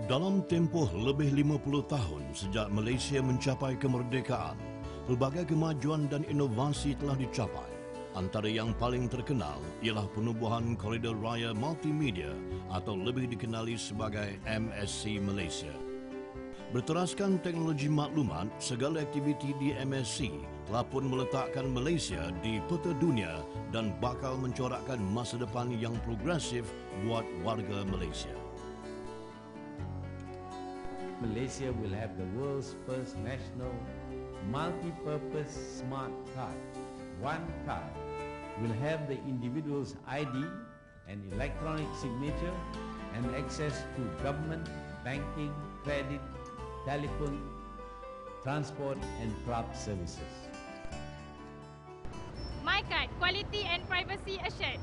Dalam tempoh lebih 50 tahun sejak Malaysia mencapai kemerdekaan, pelbagai kemajuan dan inovasi telah dicapai. Antara yang paling terkenal ialah penubuhan Koridor Raya Multimedia atau lebih dikenali sebagai MSC Malaysia. Berteraskan teknologi maklumat, segala aktiviti di MSC telah pun meletakkan Malaysia di peta dunia dan bakal mencorakkan masa depan yang progresif buat warga Malaysia. Malaysia will have the world's first national multi-purpose smart card. One card will have the individual's ID and electronic signature and access to government, banking, credit, telephone, transport and club services. MyCard, quality and privacy assured.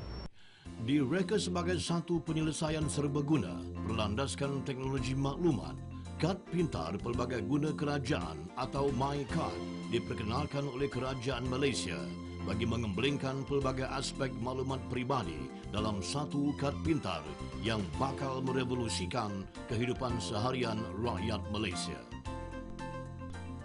Direka sebagai satu penyelesaian serbaguna berlandaskan teknologi maklumat, kad pintar pelbagai guna kerajaan atau MyCard diperkenalkan oleh Kerajaan Malaysia bagi mengembelingkan pelbagai aspek maklumat peribadi dalam satu kad pintar yang bakal merevolusikan kehidupan seharian rakyat Malaysia.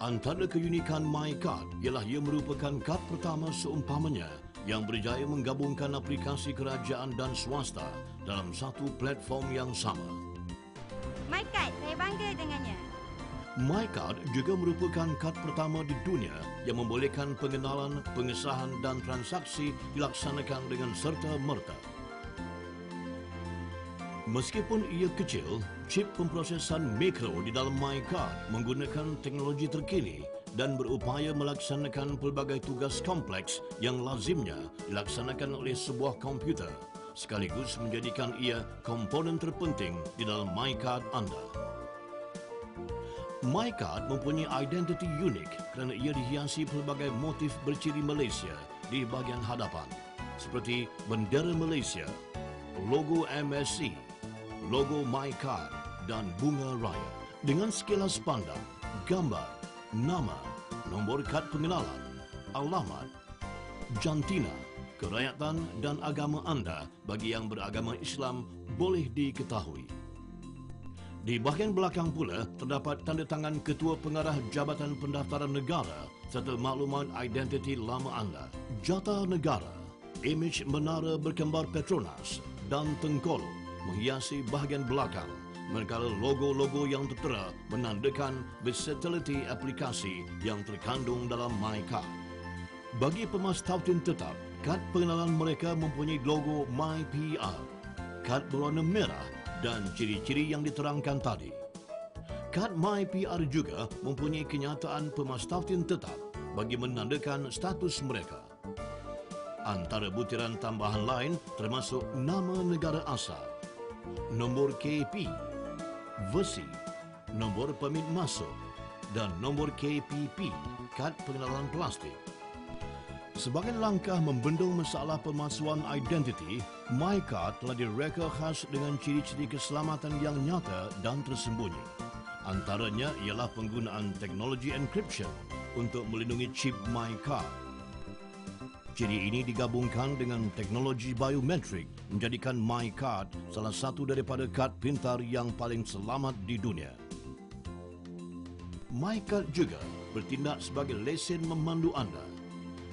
Antara keunikan MyCard ialah ia merupakan kad pertama seumpamanya yang berjaya menggabungkan aplikasi kerajaan dan swasta dalam satu platform yang sama. MyCard, saya bangga dengannya. MyCard juga merupakan kad pertama di dunia yang membolehkan pengenalan, pengesahan dan transaksi dilaksanakan dengan serta-merta. Meskipun ia kecil, chip pemprosesan mikro di dalam MyCard menggunakan teknologi terkini dan berupaya melaksanakan pelbagai tugas kompleks yang lazimnya dilaksanakan oleh sebuah komputer, sekaligus menjadikan ia komponen terpenting di dalam MyCard anda. MyCard mempunyai identiti unik kerana ia dihiasi pelbagai motif berciri Malaysia di bahagian hadapan, seperti bendera Malaysia, logo MSC, logo MyCard dan bunga raya. Dengan sekilas pandang, gambar, nama, nombor kad pengenalan, alamat, jantina, kerakyatan dan agama anda bagi yang beragama Islam boleh diketahui. Di bahagian belakang pula terdapat tanda tangan Ketua Pengarah Jabatan Pendaftaran Negara serta maklumat identiti lama anda, jata negara, imej menara berkembar Petronas dan Tengkolo menghiasi bahagian belakang, manakala logo-logo yang tertera menandakan versatility aplikasi yang terkandung dalam MyCard. Bagi pemas tautin tetap, kad pengenalan mereka mempunyai logo MyPR, kad berwarna merah dan ciri-ciri yang diterangkan tadi. Kad MyPR juga mempunyai kenyataan pemas tautin tetap bagi menandakan status mereka. Antara butiran tambahan lain termasuk nama negara asal, nombor KP, versi, nombor permit masuk dan nombor KPP, kad pengenalan plastik. Sebagai langkah membendung masalah pemalsuan identiti, MyCard telah direka khas dengan ciri-ciri keselamatan yang nyata dan tersembunyi. Antaranya ialah penggunaan teknologi encryption untuk melindungi chip MyCard. Ciri ini digabungkan dengan teknologi biometrik menjadikan MyCard salah satu daripada kad pintar yang paling selamat di dunia. MyCard juga bertindak sebagai lesen memandu anda.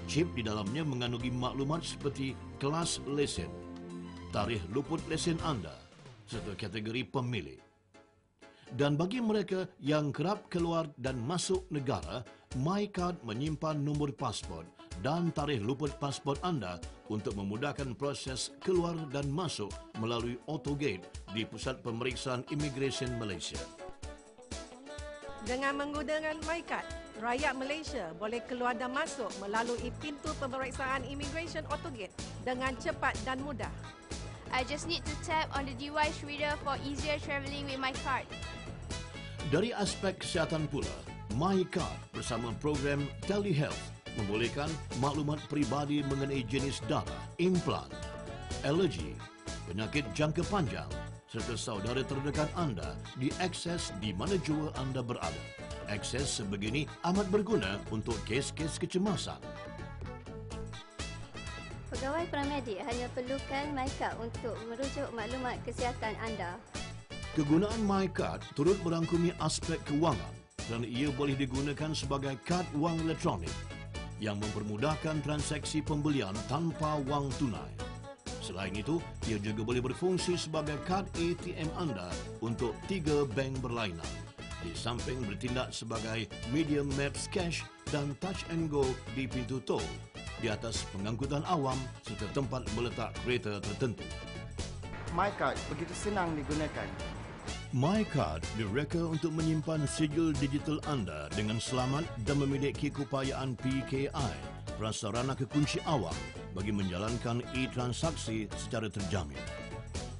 Chip di dalamnya mengandungi maklumat seperti kelas lesen, tarikh luput lesen anda serta kategori pemilik. Dan bagi mereka yang kerap keluar dan masuk negara, MyCard menyimpan nombor pasport dan tarikh luput pasport anda untuk memudahkan proses keluar dan masuk melalui autogate di Pusat Pemeriksaan Imigresen Malaysia. Dengan menggunakan MyCard, rakyat Malaysia boleh keluar dan masuk melalui pintu pemeriksaan Immigration Autogate dengan cepat dan mudah. I just need to tap on the device reader for easier travelling with my card. Dari aspek kesihatan pula, MyCard bersama program Telehealth membolehkan maklumat peribadi mengenai jenis darah, implan, alergi, penyakit jangka panjang serta saudara terdekat anda diakses di mana jua anda berada. Akses sebegini amat berguna untuk kes-kes kecemasan. Pegawai pramedik hanya perlukan MyCard untuk merujuk maklumat kesihatan anda. Kegunaan MyCard turut merangkumi aspek kewangan kerana ia boleh digunakan sebagai kad wang elektronik yang mempermudahkan transaksi pembelian tanpa wang tunai. Selain itu, ia juga boleh berfungsi sebagai kad ATM anda untuk 3 bank berlainan, di samping bertindak sebagai medium maps cash dan touch and go di pintu tol, di atas pengangkutan awam serta tempat meletak kereta tertentu. MyCard begitu senang digunakan. MyCard direka untuk menyimpan sijil digital anda dengan selamat dan memiliki keupayaan PKI, prasarana kekunci awam, bagi menjalankan e-transaksi secara terjamin.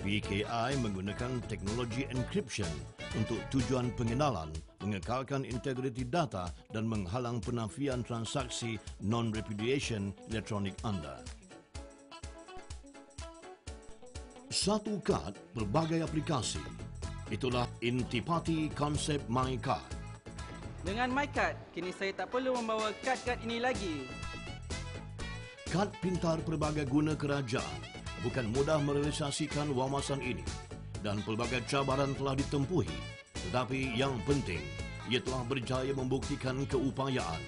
PKI menggunakan teknologi encryption untuk tujuan pengenalan, mengekalkan integriti data dan menghalang penafian transaksi non-repudiation elektronik anda. Satu kad, berbagai aplikasi. Itulah intipati konsep MyCard. Dengan MyCard, kini saya tak perlu membawa kad-kad ini lagi. Kad pintar pelbagai guna kerajaan bukan mudah merealisasikan wawasan ini dan pelbagai cabaran telah ditempuhi. Tetapi yang penting, ia telah berjaya membuktikan keupayaan,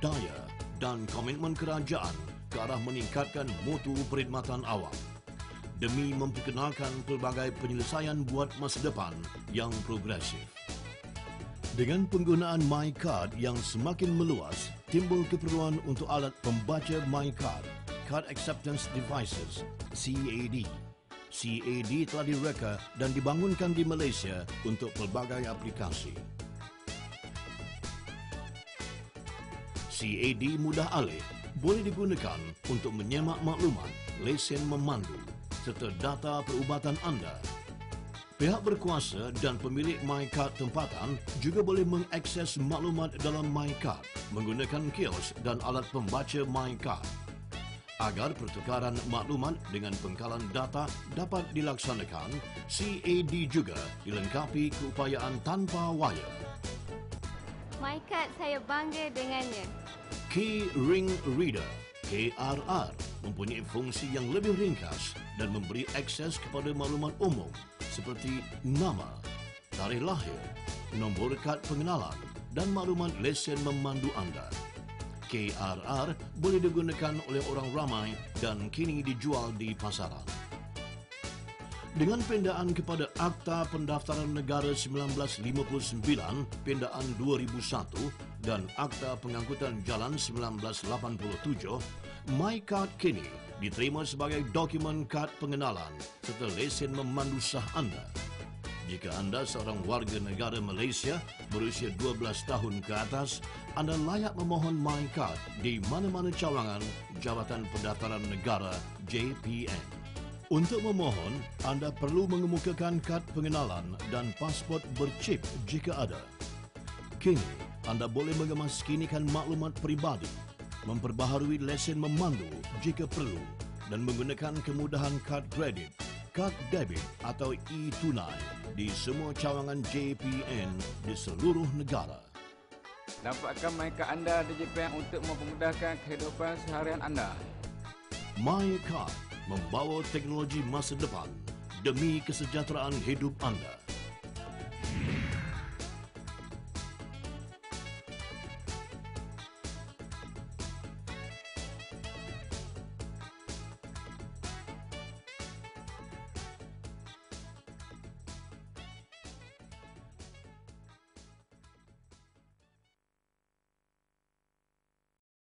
daya dan komitmen kerajaan ke arah meningkatkan mutu perkhidmatan awam demi memperkenalkan pelbagai penyelesaian buat masa depan yang progresif. Dengan penggunaan MyCard yang semakin meluas, timbul keperluan untuk alat pembaca MyCard, Card Acceptance Devices, CAD. CAD telah direka dan dibangunkan di Malaysia untuk pelbagai aplikasi. CAD mudah alih, boleh digunakan untuk menyemak maklumat, lesen memandu serta data perubatan anda. Pihak berkuasa dan pemilik MyCard tempatan juga boleh mengakses maklumat dalam MyCard menggunakan kios dan alat pembaca MyCard. Agar pertukaran maklumat dengan pengkalan data dapat dilaksanakan, CAD juga dilengkapi keupayaan tanpa wayar. MyCard saya bangga dengannya. Key Ring Reader, KRR, mempunyai fungsi yang lebih ringkas dan memberi akses kepada maklumat umum seperti nama, tarikh lahir, nombor kad pengenalan dan maklumat lesen memandu anda. KRR boleh digunakan oleh orang ramai dan kini dijual di pasaran. Dengan pendaan kepada Akta Pendaftaran Negara 1959, pendaan 2001 dan Akta Pengangkutan Jalan 1987, MyCard kini diterima sebagai dokumen kad pengenalan serta lesen memandu sah anda. Jika anda seorang warga negara Malaysia berusia 12 tahun ke atas, anda layak memohon MyCard di mana-mana cawangan Jabatan Pendaftaran Negara JPN. Untuk memohon, anda perlu mengemukakan kad pengenalan dan pasport berchip jika ada. Kini, anda boleh mengemaskinikan maklumat peribadi, memperbaharui lesen memandu jika perlu dan menggunakan kemudahan kad kredit, kad debit atau e-tunai di semua cawangan JPN di seluruh negara. Dapatkan MyCard anda di JPN untuk mempermudahkan kehidupan seharian anda. MyCard membawa teknologi masa depan demi kesejahteraan hidup anda.